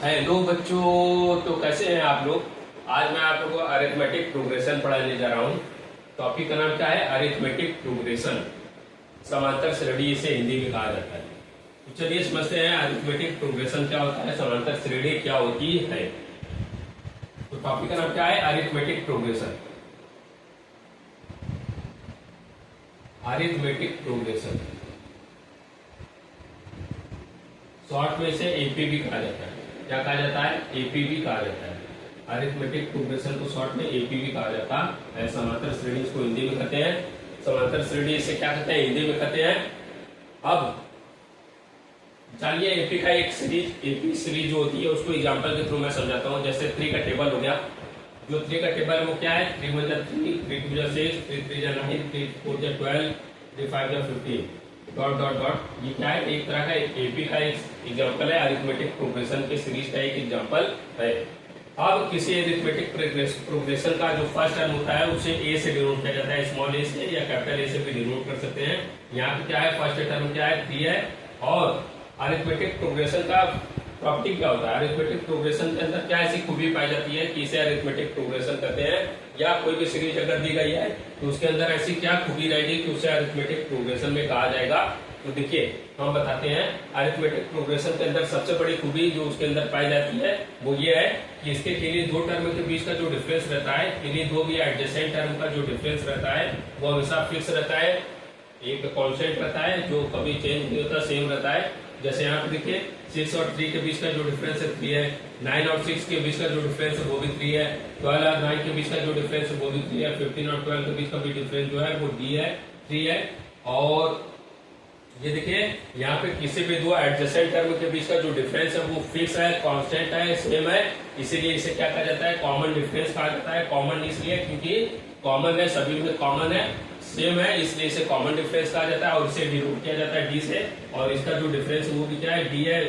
Hello बच्चों, तो कैसे हैं आप लोग। आज मैं आप लोगों को अरिथमेटिक प्रोग्रेशन पढ़ाने जा रहा हूँ। टॉपिक का नाम क्या है? Arithmetic progression. समांतर श्रेणी इसे हिंदी में कहा जाता है। तो चलिए समझते हैं अरिथमेटिक प्रोग्रेशन क्या होता है, समांतर श्रेणी क्या होती है। तो टॉपिक का नाम क्या है? Arithmetic progression. Arithmetic progression short में इसे एपीबी कहा जाता है। क्या कहा जाता है? एपीबी कहा जाता है। अरिथमेटिक प्रोग्रेशन को शॉर्ट में एपीबी कहा जाता है। समांतर श्रेणी इसको हिंदी में कहते हैं। समांतर श्रेणी इसे क्या कहते हैं? हिंदी में कहते हैं। अब जानिए एपी का एक सीरीज, एपी सीरीज जो होती है उसको एग्जांपल के थ्रू मैं समझाता हूँ। जैसे 3 का टेबल हो गया। जो 3 का टेबल है वो क्या है? 3 1 3, 3 2 6, 3 3 9, 3 4 12, 3 5 15 डॉट डॉट डॉट। ये क्या है? एक तरह का एपी का एक एग्जांपल है। अरिथमेटिक प्रोग्रेशन के सीरीज का एक एग्जांपल है। अब किसी अरिथमेटिक प्रोग्रेशन का जो फर्स्ट टर्म होता है उसे ए से डिनोट किया जाता है, स्मॉल ए से या कैपिटल ए से भी डिनोट कर सकते हैं। यहाँ पे क्या है? फर्स्ट टर्म क्या है? 3 है। और अरिथमेटिक प्रोग्रेशन का प्रॉपर्टी क्या होता है? अरिथमेटिक प्रोग्रेशन के अंदर क्या ऐसी खूबी पाई जाती है कि इसे अरिथमेटिक प्रोग्रेशन कहते हैं, या कोई भी सीरीज अगर दी गई है तो उसके अंदर ऐसी क्या खूबी रहेगी कि उसे अरिथमेटिक प्रोग्रेशन में कहा जाएगा। तो देखिए हम बताते हैं। अरिथमेटिक प्रोग्रेशन के अंदर सबसे बड़ी खूबी जो उसके अंदर पाई जाती है वो ये है कि इसके किन्हीं दो टर्म के बीच का जो डिफरेंस रहता है, किन्हीं दो भी एडजेसेंट टर्म का जो डिफरेंस रहता है वो हमेशा फिक्स रहता है। एक कांस्टेंट रहता है जो कभी चेंज नहीं होता, सेम रहता है। जैसे यहाँ पे देखिए 6 और 3 के बीच का जो डिफरेंस है 3 है। 9 और 6 के बीच का जो डिफरेंस है वो भी 3 है। 12 और 9 के बीच का जो डिफरेंस है वो भी 3 है। 15 और 12 के बीच का भी डिफरेंस जो है वो डी है, 3 है। और ये देखिए यहाँ पे किसी भी दो एडजेसेंट टर्म के बीच का जो डिफरेंस है वो फिक्स है, कांस्टेंट है, सेम है। इसीलिए इसे क्या कहा जाता है? कॉमन डिफरेंस कहा जाता है। कॉमन इसलिए क्योंकि कॉमन है, सभी में कॉमन है, सेम है, इसलिए इसे कॉमन डिफरेंस कहा जाता है। और इसे डिनोट किया जाता है डी से। और इसका जो डिफरेंस है वो भी क्या है? डी है।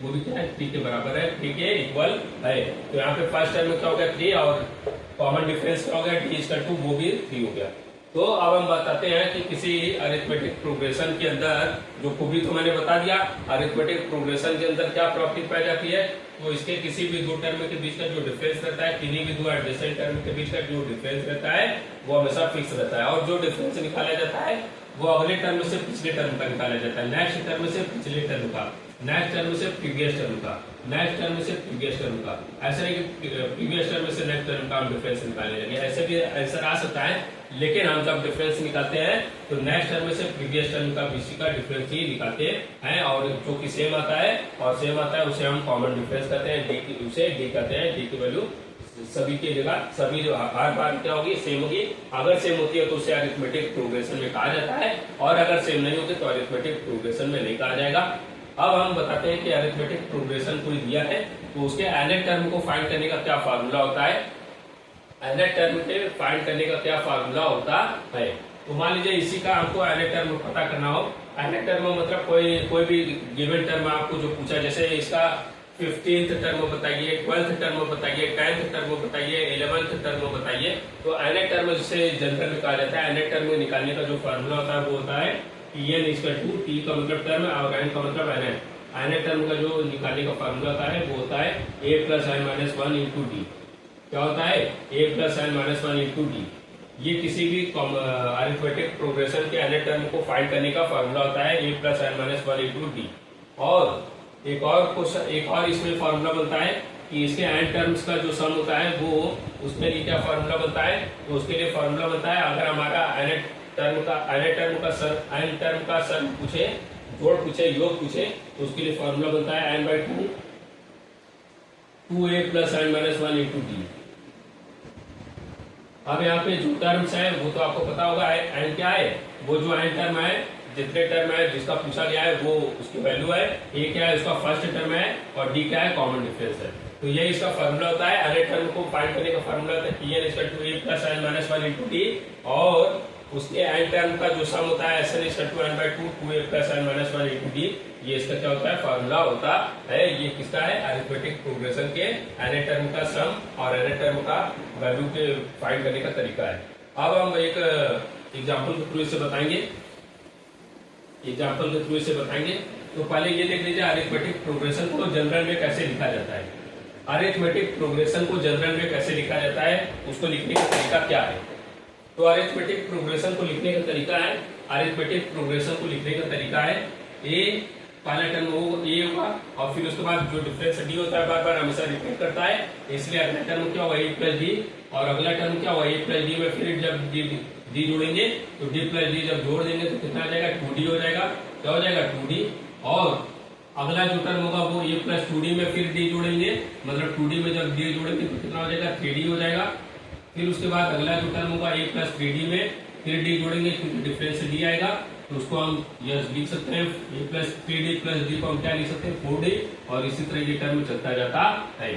वो भी क्या है? 3 के बराबर है, 3 के इक्वल है। तो यहाँ पे फर्स्ट टर्म में क्या हो गया? 3। और कॉमन डिफरेंस क्या हो गया? डी इक्वल टू, वो भी 3 हो गया। तो अब हम बताते हैं कि किसी अरिथमेटिक प्रोग्रेशन के अंदर जो खूबी तो मैंने बता दिया। अरिथमेटिक प्रोग्रेशन के अंदर क्या प्रॉपर्टी पाई जाती है? तो इसके किसी भी दो टर्म के बीच का जो डिफरेंस रहता है, किन्हीं भी दो एडजेसेंट टर्म के बीच का जो डिफरेंस रहता है वो हमेशा फिक्स रहता है। और जो डिफरेंस निकाला जाता है वो अगले टर्म से पिछले टर्म का निकाला जाता है, नेक्स्ट टर्म से पिछले टर्म का, नेक्स्ट टर्म से प्रीवियस टर्म का, नेक्स्ट टर्म से प्रीवियस टर्म का। ऐसा नहीं कि प्रीवियस टर्म से नेक्स्ट टर्म का हम डिफरेंस निकालने लगे, ऐसे भी आंसर आ सकता है। लेकिन हम जब डिफरेंस निकालते हैं तो नेक्स्ट टर्म से प्रीवियस टर्म का बीसी का डिफरेंस ही निकालते हैं। और जो कि सेम आता है और सेम आता है उसे हम कॉमन डिफरेंस कहते हैं, डी उसे डी कहते हैं। डी की वैल्यू सभी की जगह, सभी जो हर बार क्या होगी? सेम होगी। अगर सेम होती है तो उसे अरिथमेटिक प्रोग्रेशन में कहा जाता है, और अगर सेम नहीं होती तो अरिथमेटिक प्रोग्रेशन में नहीं कहा जाएगा। अब हम बताते हैं कि अरिथमेटिक प्रोग्रेशन कोई दिया है तो उसके एनएट टर्म को फाइंड करने का क्या फार्मूला होता है। एनएट टर्म के फाइंड करने का क्या फार्मूला होता है। तो मान लीजिए इसी का आपको एनएट टर्म पता करना हो। एनएट टर्म मतलब कोई भी गिवन टर्म आपको जो पूछा, जैसे इसका 15th टर्म बताइए, 12th टर्म बताइए, 10th टर्म बताइए, 11th टर्म बताइए। तो एनएट टर्म जिसे जनरल में कहा जाता है, एनएट टर्म निकालने का जो फार्मूला होता है वो होता है Tn इक्वल टू, टी का मतलब टर्म और एन का मतलब एन है। एनएट टर्म का जो निकालने का फार्मूला होता है वो होता है a plus n minus 1 into d. क्या होता है? a plus n minus 1 into d. ये किसी भी अरिथमेटिक प्रोग्रेशन के एनएट टर्म को फाइंड करने का फार्मूला होता है a plus n minus 1 into d. और एक और इसमें फार्मूला बनता है कि इसके एन टर्म्स का जो सम होता है वो, उसके लिए क्या फार्मूला बनता है? तो उसके लिए फार्मूला बनता है, अगर हमारा एन टर्म का सम पूछे, जोड़ पूछे, योग पूछे, तो उसके लिए फार्मूला बनता है n by 2a plus n minus 1 into d. अब यहाँ पे जो टर्म्स है वो तो आपको पता होगा n क्या है। वो जो n टर्म है, जितने टर्म है जिसका पूछा गया है वो उसकी वैल्यू है। a क्या है? उसका फर्स्ट टर्म है। और d क्या है? कॉमन डिफरेंस है। तो ये इसका फार्मूला होता है। एनएट टर्म को फाइंड करने का फार्मूला होता है Tn equal to a plus n minus 1 into d. और उसके एन टर्म का जो सम होता है Sn equal to n by 2, 2a plus n minus 1 into d. ये इसका क्या होता है? फार्मूला होता है। ये किसका है? अरिथमेटिक प्रोग्रेशन के एनएट टर्म का सम और एनएट टर्म का वैल्यू के फाइंड करने का तरीका है। अब हम एक एग्जाम्पल के थ्रू इसे बताएंगे। तो पहले ये देख लीजिए अरिथमेटिक प्रोग्रेशन को जनरल में कैसे लिखा जाता है। अरिथमेटिक प्रोग्रेशन को जनरल में कैसे लिखा जाता है, उसको लिखने का तरीका क्या है। तो अरिथमेटिक प्रोग्रेशन को लिखने का तरीका है, अरिथमेटिक प्रोग्रेशन को लिखने का तरीका है ए, पहला टर्म वो ए होगा और फिर उसके बाद जो डिफरेंस डी होता है बार बार हमेशा रिपीट करता है, इसलिए अगला टर्म क्या होगा ए प्लस डी, और अगला टर्म क्या होगा ए प्लस डी में फिर जब डी जोड़ेंगे तो डी प्लस डी जब जोड़ देंगे तो कितना आ जाएगा 2d हो जाएगा, क्या हो जाएगा 2d, और अगला जो टर्म होगा वो ए प्लस 2d में फिर डी जोड़ेंगे, मतलब 2d में जब डी जोड़ेंगे तो कितना हो जाएगा 3d हो जाएगा। फिर उसके बाद अगला जो टर्म होगा ए प्लस 3d में फिर डी जोड़ेंगे क्योंकि डिफरेंस डी आएगा, तो उसको हम यस लिख सकते हैं ए प्लस 3d प्लस डी को हम क्या लिख सकते हैं 4d, और इसी तरह ये टर्म चलता जाता है।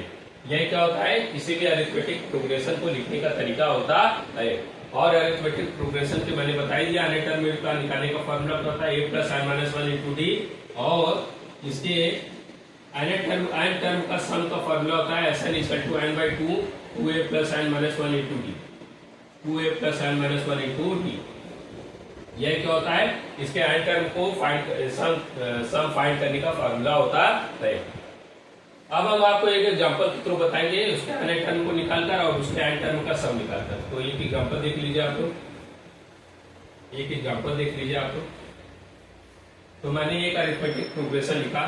यही क्या होता है, इसीलिए अरिथमेटिक प्रोग्रेशन को लिखने का तरीका होता है। और अरिथमेटिक प्रोग्रेशन के मैंने बता ही दिया, अने टर्म का निकालने का फॉर्मूला क्या होता है ए प्लस आई माइनस 1 इंटू डी, और इसके एन टर्म का सम का फॉर्मूला होता है S n equal to n by 2 2a plus n minus 1 into d, 2a plus n minus 1 into d. यह क्या होता है, इसके एन टर्म को सम फाइंड करने का फॉर्मूला होता है। अब हम आपको एक एग्जांपल के थ्रू बताएंगे उसके एन टर्म को निकालकर और उसके एन टर्म का सम निकालकर। तो एक एग्जांपल देख लीजिए आप लोग, एक एग्जांपल देख लीजिए आप लोग। तो मैंने एक अरिथमेटिक प्रोग्रेशन लिखा,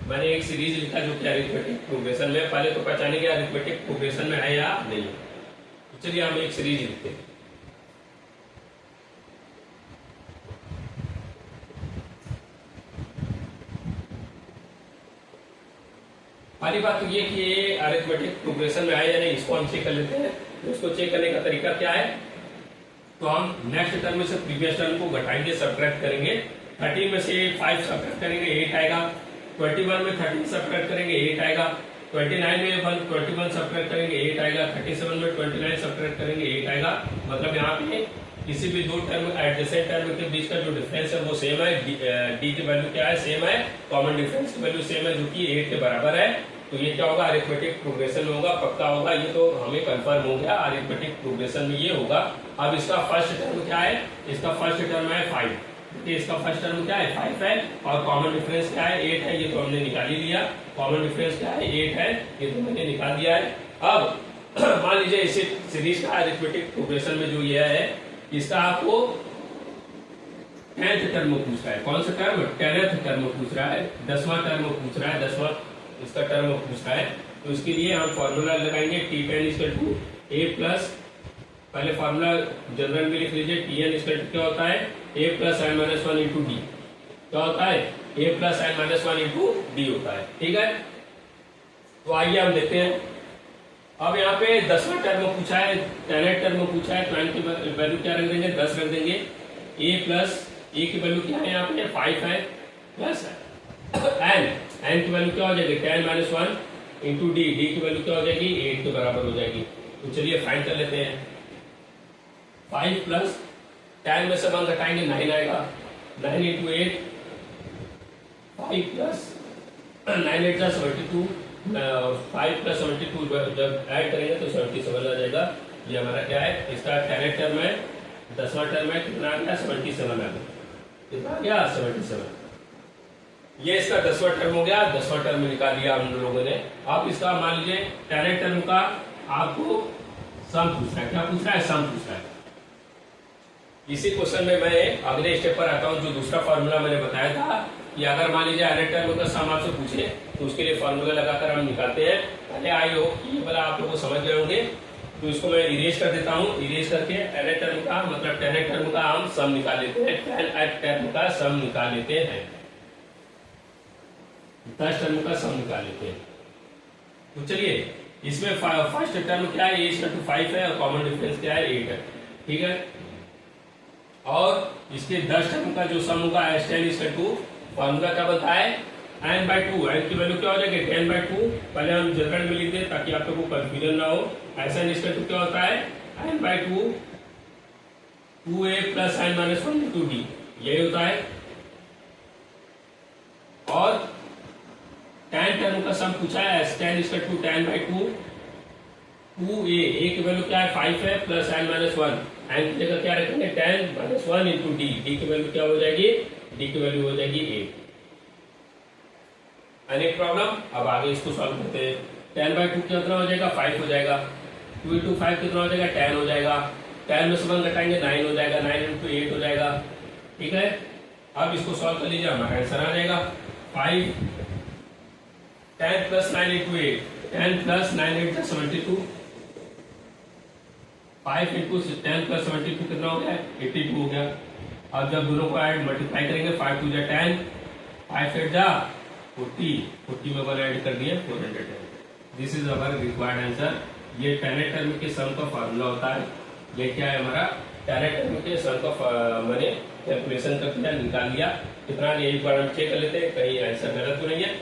मैंने एक सीरीज लिखा जो कि अरिथमेटिक प्रोग्रेशन में, पहले तो पहचाने कि अरिथमेटिक प्रोग्रेशन में है या नहीं। तो चलिए हम एक सीरीज लिखते हैं। पहली बात तो ये कि ये अरिथमेटिक प्रोग्रेशन में है या नहीं, इसको हम चेक कर लेते हैं। तो इसको चेक करने का तरीका क्या है, तो हम नेक्स्ट टर्म में से प्रीवियस टर्म को घटाएंगे, सब्ट्रैक्ट करेंगे। 13 में से 5 सब्ट्रैक्ट करेंगे 8 आएगा, 21 में 13 सब्ट्रैक्ट करेंगे 8 आएगा, 29 में 21 सब्ट्रैक्ट करेंगे 8 आएगा, 37 में 29 सब्ट्रैक्ट करेंगे 8 आएगा। मतलब यहाँ पे किसी भी दो टर्म एडजेसेंट टर्म के बीच का जो डिफरेंस है वो सेम है, डी की वैल्यू क्या है सेम है, कॉमन डिफरेंस की वैल्यू सेम है जो कि 8 के बराबर है। तो ये क्या होगा, अरिथमेटिक प्रोग्रेशन में होगा, पक्का होगा, ये तो हमें कंफर्म हो गया अरिथमेटिक प्रोग्रेशन में ये होगा। अब इसका फर्स्ट टर्म क्या है, इसका फर्स्ट टर्म है 5, इसका फर्स्ट टर्म क्या है 5 है, और कॉमन डिफरेंस क्या है 8 है, ये तो हमने निकाल ही लिया। कॉमन डिफरेंस क्या है 8 है, ये तो मैंने निकाल दिया है। अब मान लीजिए इसे सीरीज का अरिथमेटिक प्रोग्रेशन में जो ये है, इसका आपको 10th टर्म पूछ रहा है। कौन सा टर्म, 10th टर्म पूछ रहा है, 10वां टर्म पूछ रहा है, 10वां इसका टर्म पूछ रहा है। तो इसके लिए हम फॉर्मूला लगाएंगे T10 equal to a plus, पहले फॉर्मूला जनरल में लिख लीजिए, Tn इक्वल टू क्या होता है a plus n minus 1 into d, क्या होता है a plus n minus 1 into d होता है। ठीक है, तो आइए हम देखते हैं। अब यहाँ पे 10वां टर्म पूछा है, 10th टर्म पूछा है, तो एन की वैल्यू क्या रख देंगे 10 रख देंगे, a प्लस a की वैल्यू क्या है यहाँ पे 5 है, प्लस एन की वैल्यू क्या हो जाएगी 10 माइनस 1 इंटू डी, डी की वैल्यू क्या हो जाएगी 8 के बराबर हो जाएगी। तो चलिए फाइंड कर लेते हैं। 5 प्लस 10 में से 1 घटाएंगे 9 आएगा, 9 इंटू 8, 5 प्लस 9 8 72, 5 प्लस 72 जब ऐड करेंगे तो 77 आ जाएगा। ये हमारा क्या है, इसका 10th टर्म है, 10वां टर्म है, कितना आ गया 77 आ गया, कितना आ गया 77। ये इसका 10वां टर्म हो गया, 10वां टर्म निकाल लिया हम लोगों ने। अब इसका मान लीजिए 10th टर्म का आपको सम पूछ रहा है, क्या पूछ रहा है सम पूछ रहा है। इसी क्वेश्चन में मैं अगले स्टेप पर आता हूँ, जो दूसरा फॉर्मूला मैंने बताया था कि अगर मान लीजिए nth टर्म का सम आपसे पूछे तो उसके लिए फॉर्मूला लगाकर हम निकालते हैं। पहले आई हो ये वाला आप लोग को समझ गए होंगे, तो इसको मैं इरेज कर देता हूँ। इरेज करके nth टर्म का मतलब 10th टर्म का हम सम निकाल लेते हैं, 10th टर्म का सम निकाल लेते हैं, 10 टर्म का सम निकाल लेते हैं। तो चलिए इसमें फर्स्ट टर्म क्या है, a 5 है और कॉमन डिफरेंस क्या है 8 है। ठीक है, और इसके 10 टर्म का जो सम होगा S10 फॉर्मूला क्या बनता है n/2, n की वैल्यू क्या हो जाएगी 10/2। पहले हम जनरल में लिख दें ताकि आप लोगों को कंफ्यूजन ना हो। S क्या होता है n/2 2a plus n minus 1 into D, यही होता है। और 10 टर्म का सम पूछा है, S10 10/2 2a, a की वैल्यू क्या है 5 है, प्लस n माइनस 1, n की जगह क्या रखेंगे 10 माइनस 1 इंटू डी, डी की वैल्यू क्या हो जाएगी, डी की वैल्यू हो जाएगी 8। Any problem? अब आगे इसको सॉल्व करते हैं। 10/2 कितना हो जाएगा? 5 हो जाएगा। 2 into 5 कितना हो जाएगा? 10 हो जाएगा। 10 में से 1 घटाएंगे 9 हो जाएगा। 9 into 8 हो जाएगा। ठीक है, अब इसको सॉल्व कर लीजिए, हमारा आंसर आ जाएगा 5। 10 plus 9 into 8, 10 plus 9 8 is 72। 5 into 10 plus 72 कितना हो गया? 82 हो गया। अब जब दोनों को ऐड मल्टीप्लाई करेंगे, 5 2 जा 10, 5 8 जा 40, 40 में 1 ऐड कर दिए 410। This is our required answer. ये टेनेट टर्म के सम का फॉर्मूला होता है। ये क्या है हमारा? टेनेट टर्म के सम का मैंने कैलकुलेशन कर दिया, निकाल लिया कितना, एक बार हम चेक कर लेते हैं कहीं आंसर गलत तो नहीं है।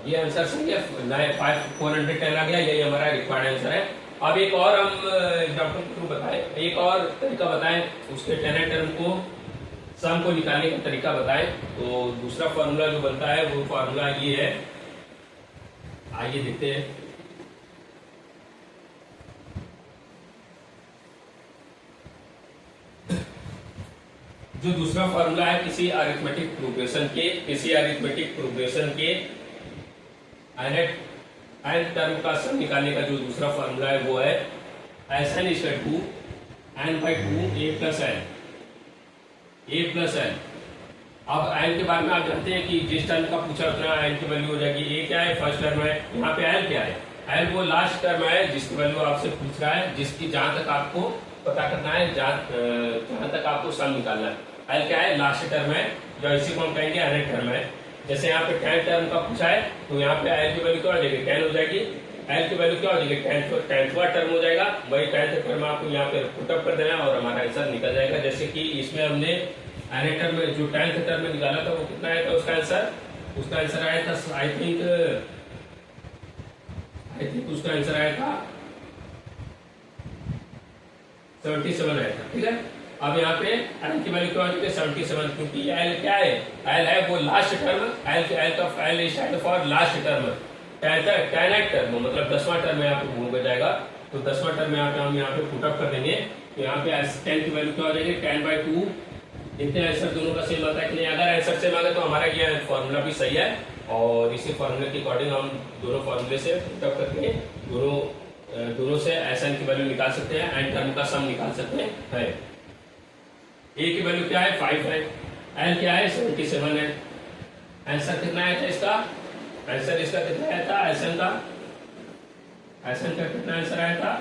ये आंसर सही है, 410 आ गया, यही हमारा रिक्वायर्ड आंसर है। अब एक और हम एग्जाम्पल के थ्रू बताएं, एक और तरीका बताएं उसके टेनेट टर्म को सम को निकालने का तरीका बताएं। तो दूसरा फॉर्मूला जो बनता है वो फॉर्मूला ये है, आइए देखते हैं। जो दूसरा फॉर्मूला है किसी अरिथमेटिक प्रोग्रेशन के एन टर्म का सम निकालने का जो दूसरा फॉर्मूला है वो है n equal to n/2 a plus n. अब एन के बारे में आप जानते हैं कि जिस टर्म का पूछा उतना एन की वैल्यू हो जाएगी। ए क्या है? फर्स्ट टर्म है। यहाँ पे एन क्या है? एन वो लास्ट टर्म है जिसकी वैल्यू आपसे पूछ रहा है, जिसकी जहां तक आपको पता करना है, जहां तक आपको सम निकालना है। एल क्या है? लास्ट टर्म है, जो इसी को हम कहेंगे nth टर्म है। जैसे यहाँ पे 10 टर्म का पूछा है तो यहाँ पे एल की वैल्यू क्या हो जाएगी? 10 हो जाएगी। एल की वैल्यू क्या हो जाएगी? 10वां टर्म हो जाएगा। वही 10th टर्म आपको यहाँ पे पुटअप कर देना और हमारा आंसर निकल जाएगा। जैसे कि इसमें हमने nth टर्म में जो 10th टर्म में निकाला था वो कितना आया था? उसका आंसर आया था आई थिंक उसका आंसर आया था 77 आया था। ठीक है, अब यहाँ पे एल की वैल्यू क्या हो जाएगी? 77, क्योंकि एल क्या है? एल है वो last term. L stand for last term, 10th term मतलब 10वां टर्म यहाँ पे भूल जाएगा। तो 10वां टर्म हम यहाँ पे पुटअप कर देंगे। तो यहाँ पे 10 की वैल्यू क्या हो जाएगी? 10/2। इतने आंसर दोनों का सेम आता है कि नहीं? अगर आंसर सेम आ गया तो हमारा ये फॉर्मूला भी सही है और इसी फॉर्मूले के अकॉर्डिंग हम दोनों फॉर्मूले से पुटअप करके दोनों से एन की वैल्यू निकाल सकते हैं, एन टर्म का सम निकाल सकते हैं। ए की वैल्यू क्या है? 5 है। एन क्या है? 77 है। आंसर कितना आया था इसका? आंसर इसका कितना आया था? एन का कितना आंसर आया था?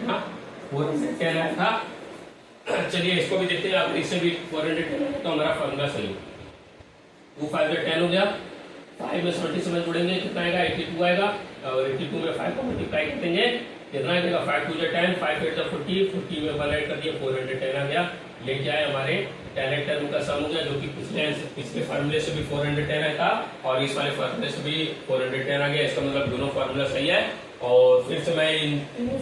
ना 410 आया था। चलिए इसको भी देखते हैं। आप इससे भी 410 है तो हमारा फॉर्मूला सही है। 2 5 10 हो गया। 5 में 77 जोड़ेंगे कितना आएगा? 82 आएगा और 82 में 5 को मल्टीप्लाई कर देंगे कितना आएगा? 5 2 10, 5 8 40, 40 में 1 ऐड कर दिया 410 आ गया। ये क्या है? हमारे टेनेट टर्म का सम हो गया, जो कि पिछले फार्मूले से भी 410 आया था और इस वाले फार्मूले से भी 410 आ गया। इसका मतलब दोनों फार्मूला सही है। और फिर से मैं इन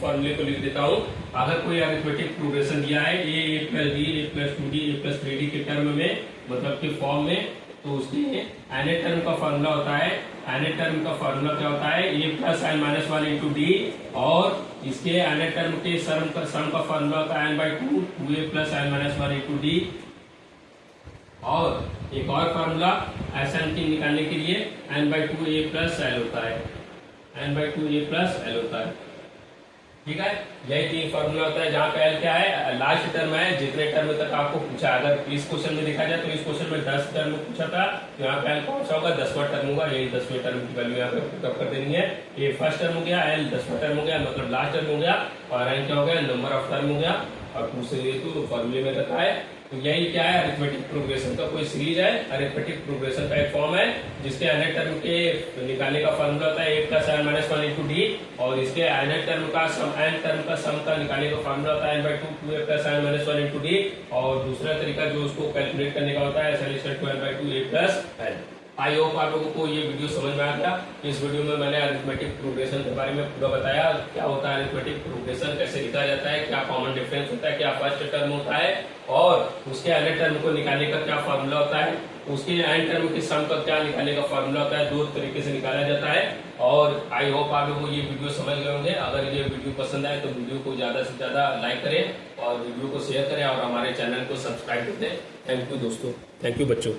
फॉर्मूले को लिख देता हूँ। अगर कोई अरिथमेटिक प्रोग्रेशन दिया है a plus b a plus 2d a plus 3d के टर्म में, मतलब के फॉर्म में, तो उसके nth टर्म का फॉर्मूला होता है। nth टर्म का फॉर्मूला क्या होता है? a plus n minus 1 into d, और इसके nth टर्म के सम का फॉर्मूला होता है n/2 2a plus n minus 1 into d. और एक और फॉर्मूला Sn की निकालने के लिए n/2 a प्लस l होता है, n/2 a प्लस l होता है। ठीक है, यही 3 फॉर्मूला होता है जहाँ पे l क्या है? लास्ट टर्म है। जितने टर्म तक आपको पूछा, अगर इस क्वेश्चन में देखा जाए तो इस क्वेश्चन में 10 टर्म पूछा था, तो यहाँ पे l कौन सा होगा? 10वां टर्म होगा। यही 10वें टर्म की वैल्यू यहाँ पे पुटअप कर देनी है। ये फर्स्ट टर्म हो गया, l 10वां टर्म हो गया, मतलब लास्ट टर्म हो गया, और n क्या हो गया? नंबर ऑफ टर्म हो गया। और दूसरे तो फॉर्मूले में रखा है तो यही क्या है, अरिथमेटिक प्रोग्रेशन का कोई सीरीज है, अरिथमेटिक प्रोग्रेशन का एक फॉर्म है जिसके nth टर्म के निकालने का फॉर्मूला होता है 1 + n - 1 × d, और इसके nth टर्म का सम का निकालने का फॉर्मूला होता है n/2 2a + n - 1 × d, और दूसरा तरीका जो उसको कैलकुलेट करने का होता है solution 12/2 a + n। I hope आप लोगों को ये वीडियो समझ में आ गया। इस वीडियो में मैंने अरिथमेटिक प्रोग्रेशन के बारे में पूरा बताया, क्या होता है अरिथमेटिक प्रोग्रेशन, कैसे लिखा जाता है, क्या कॉमन डिफरेंस होता है, क्या फर्स्ट टर्म होता है, और उसके अगले टर्म को निकालने का क्या फॉर्मूला होता है, उसके एंड टर्म के सम का क्या निकालने का फॉर्मूला होता है, दो तरीके से निकाला जाता है। और आई होप आप लोगों को ये वीडियो समझ गए होंगे। अगर ये वीडियो पसंद आए तो वीडियो को ज्यादा से ज्यादा लाइक करें और वीडियो को शेयर करें और हमारे चैनल को सब्सक्राइब कर दें। थैंक यू दोस्तों, थैंक यू बच्चों।